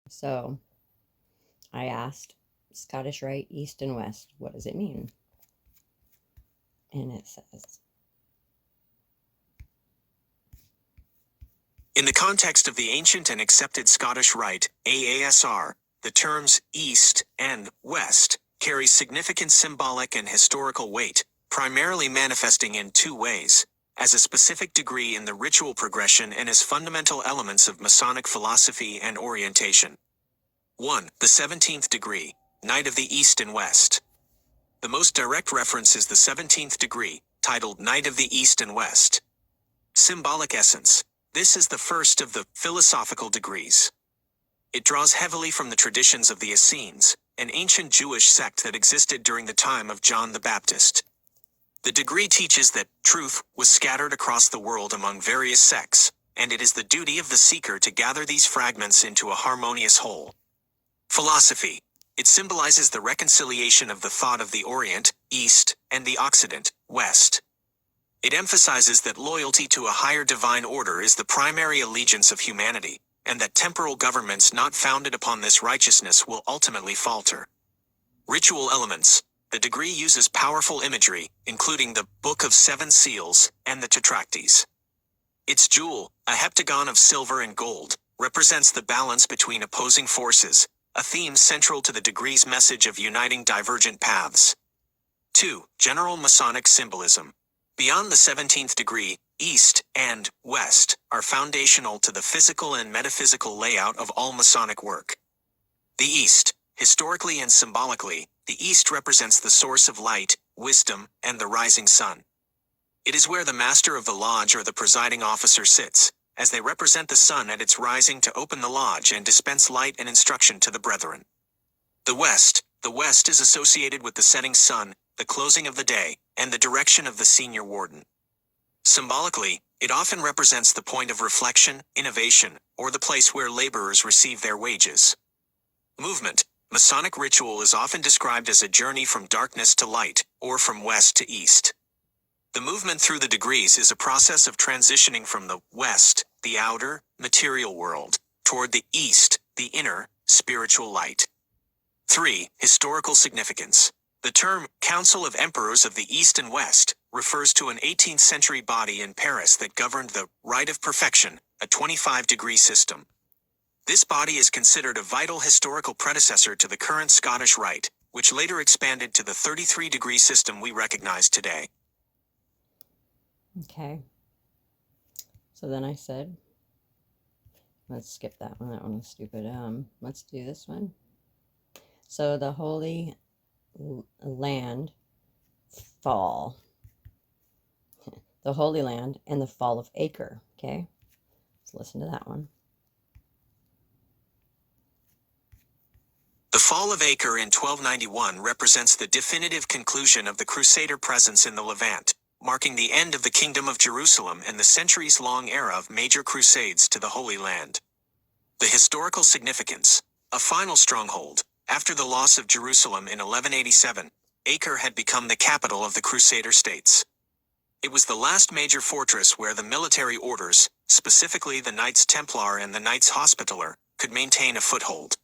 So I asked Scottish Rite, East and West, what does it mean? And it says, In the context of the ancient and accepted Scottish Rite, AASR, the terms East and West carry significant symbolic and historical weight, primarily manifesting in two ways: as a specific degree in the ritual progression and as fundamental elements of Masonic philosophy and orientation. 1. The 17th degree, Knight of the East and West. The most direct reference is the 17th degree, titled Knight of the East and West. Symbolic essence. This is the first of the philosophical degrees. It draws heavily from the traditions of the Essenes, an ancient Jewish sect that existed during the time of John the Baptist. The degree teaches that truth was scattered across the world among various sects, and it is the duty of the seeker to gather these fragments into a harmonious whole. Philosophy. It symbolizes the reconciliation of the thought of the Orient, East, and the Occident, West. It emphasizes that loyalty to a higher divine order is the primary allegiance of humanity, and that temporal governments not founded upon this righteousness will ultimately falter. Ritual elements. The degree uses powerful imagery, including the Book of Seven Seals and the Tetractes. Its jewel, a heptagon of silver and gold, represents the balance between opposing forces, a theme central to the degree's message of uniting divergent paths. 2. General Masonic symbolism. Beyond the 17th degree, East and West are foundational to the physical and metaphysical layout of all Masonic work. The East, historically and symbolically, the East represents the source of light, wisdom, and the rising sun. It is where the master of the lodge or the presiding officer sits, as they represent the sun at its rising to open the lodge and dispense light and instruction to the brethren. The West is associated with the setting sun, the closing of the day, and the direction of the senior warden. Symbolically, it often represents the point of reflection, innovation, or the place where laborers receive their wages. Movement. Masonic ritual is often described as a journey from darkness to light, or from west to east. The movement through the degrees is a process of transitioning from the West, the outer, material world, toward the East, the inner, spiritual light. 3. Historical significance. The term Council of Emperors of the East and West refers to an 18th century body in Paris that governed the Rite of Perfection, a 25-degree system. This body is considered a vital historical predecessor to the current Scottish Rite, which later expanded to the 33-degree system we recognize today. okay. So then I said, let's skip that one. That one was stupid. Let's do this one. So the Holy Land fall. The Holy Land and the fall of Acre. Okay. Let's listen to that one. The fall of Acre in 1291 represents the definitive conclusion of the Crusader presence in the Levant, marking the end of the Kingdom of Jerusalem and the centuries-long era of major crusades to the Holy Land. The historical significance. A final stronghold. After the loss of Jerusalem in 1187, Acre had become the capital of the Crusader states. It was the last major fortress where the military orders, specifically the Knights Templar and the Knights Hospitaller, could maintain a foothold.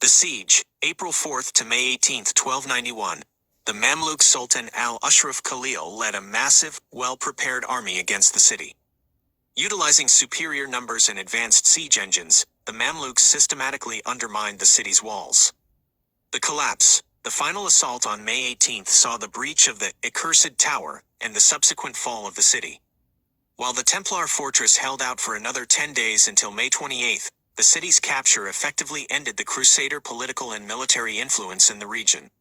The siege, April 4th to May 18th, 1291. The Mamluk Sultan al-Ashraf Khalil led a massive, well-prepared army against the city. Utilizing superior numbers and advanced siege engines, the Mamluks systematically undermined the city's walls. The collapse. The final assault on May 18th saw the breach of the accursed tower and the subsequent fall of the city. While the Templar fortress held out for another 10 days until May 28th, the city's capture effectively ended the Crusader political and military influence in the region.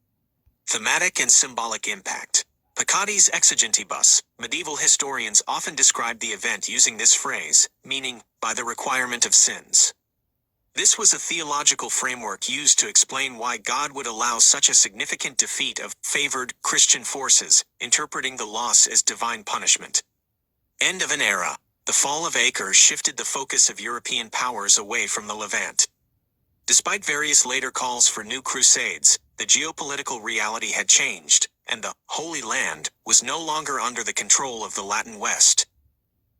Thematic and symbolic impact. Picotti's exigentibus. Medieval historians often described the event using this phrase, meaning, by the requirement of sins. This was a theological framework used to explain why God would allow such a significant defeat of favored Christian forces, interpreting the loss as divine punishment. End of an era. The fall of Acre shifted the focus of European powers away from the Levant. Despite various later calls for new crusades, the geopolitical reality had changed, and the Holy Land was no longer under the control of the Latin West.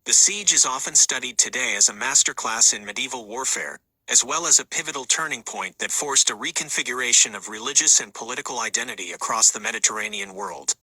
The siege is often studied today as a masterclass in medieval warfare, as well as a pivotal turning point that forced a reconfiguration of religious and political identity across the Mediterranean world.